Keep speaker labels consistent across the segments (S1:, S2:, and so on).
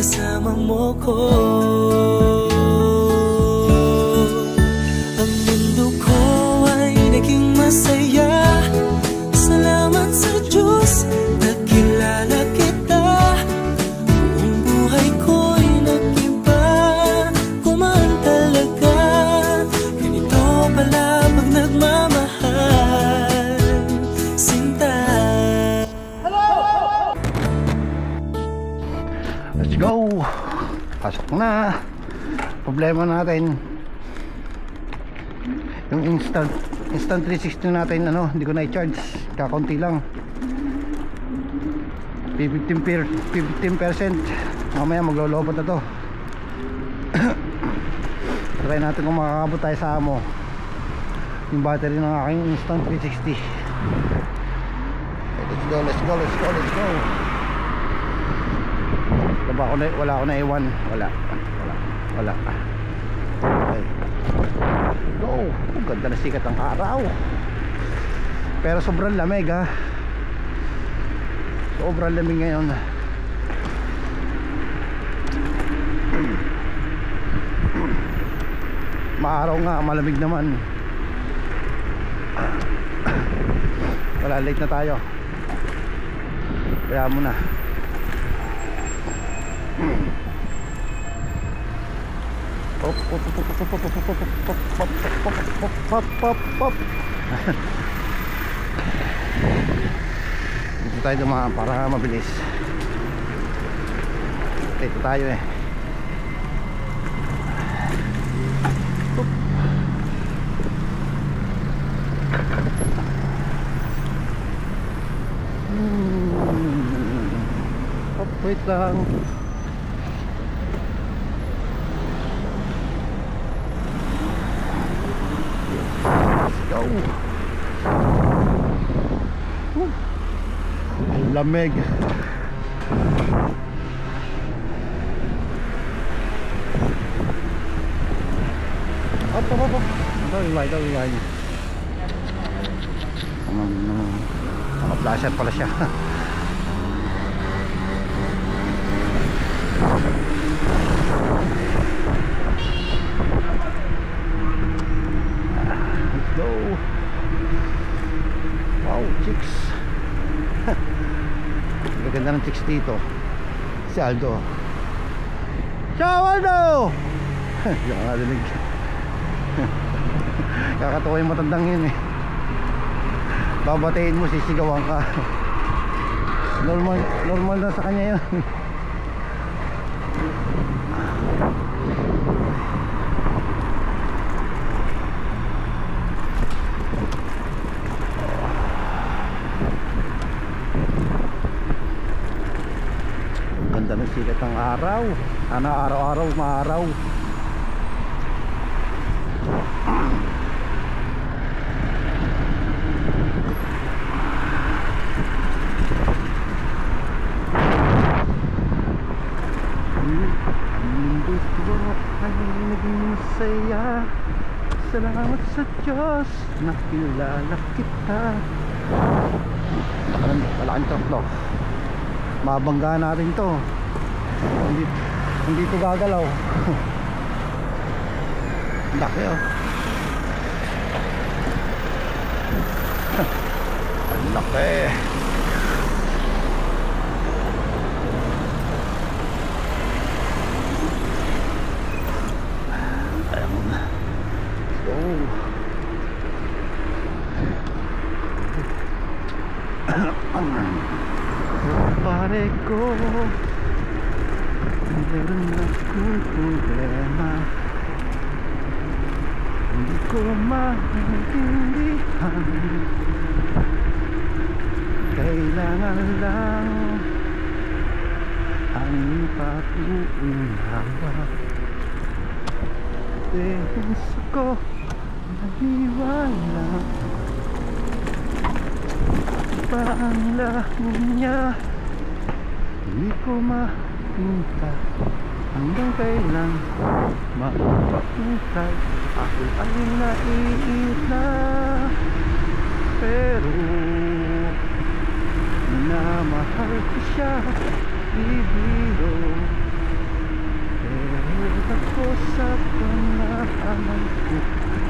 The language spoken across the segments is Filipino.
S1: kasama mo ko. Ang mundo ko ay naging masaya. Salamat sa Diyos, nakilala kita. Buong buhay ko'y nag-iba, kumaan talaga. Ganito pala pag nagmamahal, sinta.
S2: Let's go! Pasok na. Problema natin yung instant 360 natin, hindi ko na-i-charge, kakunti lang, 15%. Mamaya maglolobot na to. Try natin kung makakabot tayo sa amo yung battery ng aking instant 360. Okay, let's go. Wala ako na iwan. Wala. Okay, go. Ganda na sikat ang araw, pero sobrang lamig ha. Sobrang lamig ngayon. Maaraw nga, malamig naman. Wala, late na tayo. Kaya muna. Dito tayo dumaan para mabilis. Dito tayo eh. Wait lang. Go. Ang lamig. Dali. Naka-flasher pala siya. Let's go. Wow, chicks. Maganda ng chicks dito. Si Aldo. Ciao Aldo. Yung narinig. Kakatawa yung matandang yun eh. Babatiin mo, sisigawan ka. Normal na sa kanya yun. Ganda ng sikat ng araw. Sana araw-araw maaraw. Saya, salamat sa Diyos, nakilala kita. Malaking truck. Mabangga natin to. Hindi to gagalaw. Laki oh. Laki. Pare ko, meron akong problema, hindi ko maintindihan. Kailangan lang ang pag-uunhawa. Gusto ko naniwala pa ang laho niya. Hindi ko makita hanggang kailan mapapintay. Ako ay naiina, pero minamahal ko siya. Bibiro kasalanan ko,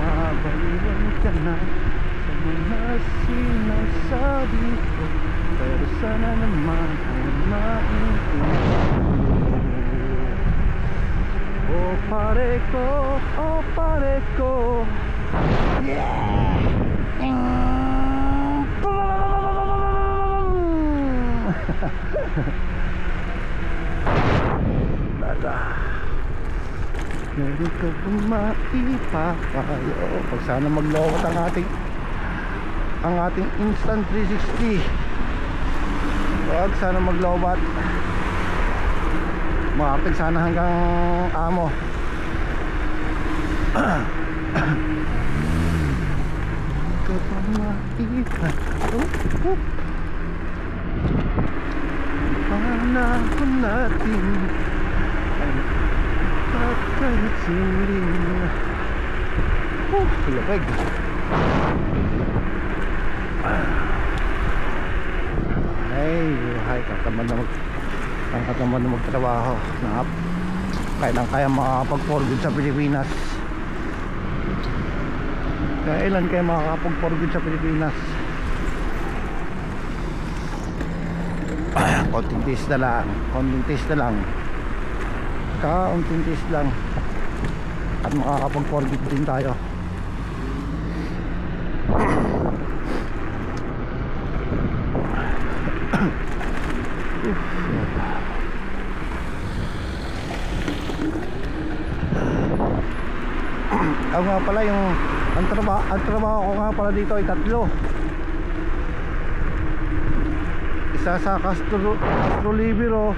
S2: mabaliwan ka na sa mga sinasabi ko. Pero sana naman ay maintindihan mo. O pare ko, yeah! Lala, meron ka bang maipapayo? Pag sana maglawat ang ating Instant 360. Pag sana maglawat, makapig sana hanggang amo. Ka bang maipapayo? Panahon natin ay pagkaisiling. Lapag. Ay, katamad na magtrabaho. Kailan kaya makakapag-forgood sa Pilipinas? Kailan kaya makakapag-forgood sa Pilipinas? Konting taste na lang, kaunting taste lang at makakapag-forget din tayo. Ako nga pala ang trabaho ko nga pala dito ay tatlo. Isa sa Castro Libero,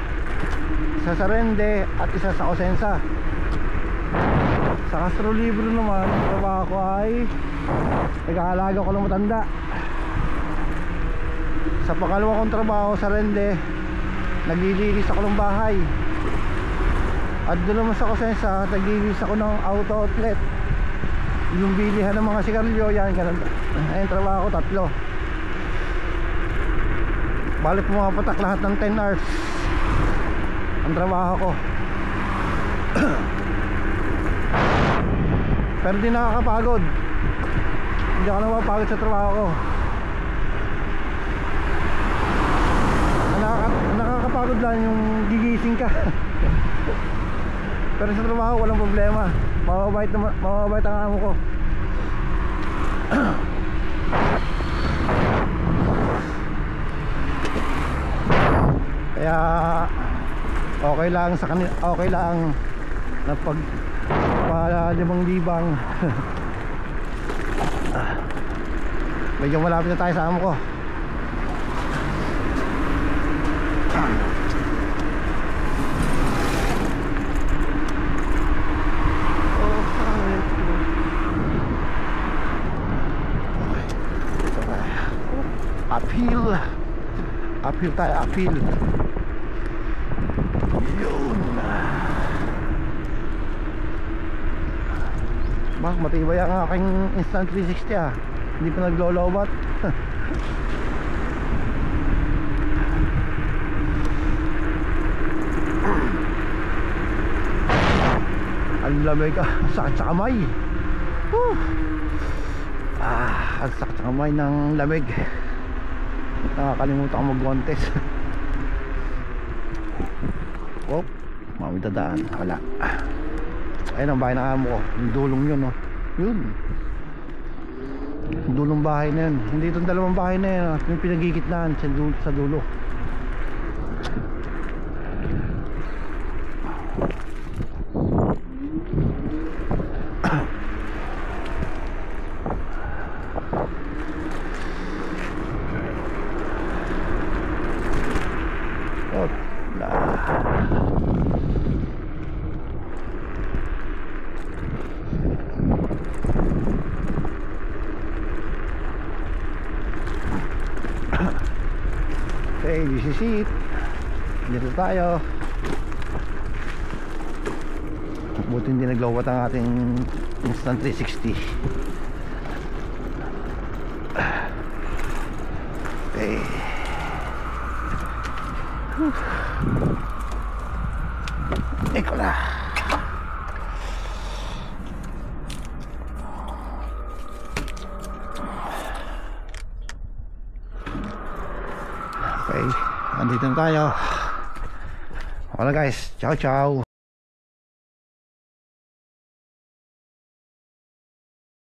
S2: isa sa Rende, at isa sa Cosenza. Sa Castro Libero naman, ang trabaho ko ay nag-aalaga ko ng matanda. Sa pangalawa kong trabaho sa Rende, naglilinis ako ng bahay. At doon naman sa Cosenza, naglilinis ako ng auto outlet, yung bilihan ng mga sigarilyo. Yan, ganun. Ayun, trabaho ko tatlo. Balik pumapatak lahat ng 10 hours ang trabaho ko. Pero di nakakapagod. Hindi ako napapagod sa trabaho ko. Nakakapagod lang yung gigising ka. Pero sa trabaho walang problema. Mababait ang amo ko. Kaya okay lang sa kanila, okay lang na pag 5,000 medyo malapit na tayo sa amo ko. Uphill tayo, uphill. Yun. Matibay ang aking Instant 360 ah. Hindi pa naglolobat. Ang lamig ah. Sakit sa kamay. Ang sakit sa kamay ng lamig. Nakakalimutan ko mag-contest. Oh, mami dadaan. Wala. Ayun ang bahay ng amo ko. Yung dulong yun oh. Yun. Yung dulong bahay na yun. Hindi itong dalawang bahay na yun oh. Yung pinagigitnaan sa dulo. Okay, this is it. Dito tayo. Buti hindi naglawat ang ating Instant 360. Okay. Eko na. Okay, andito na tayo. Okay guys, ciao ciao.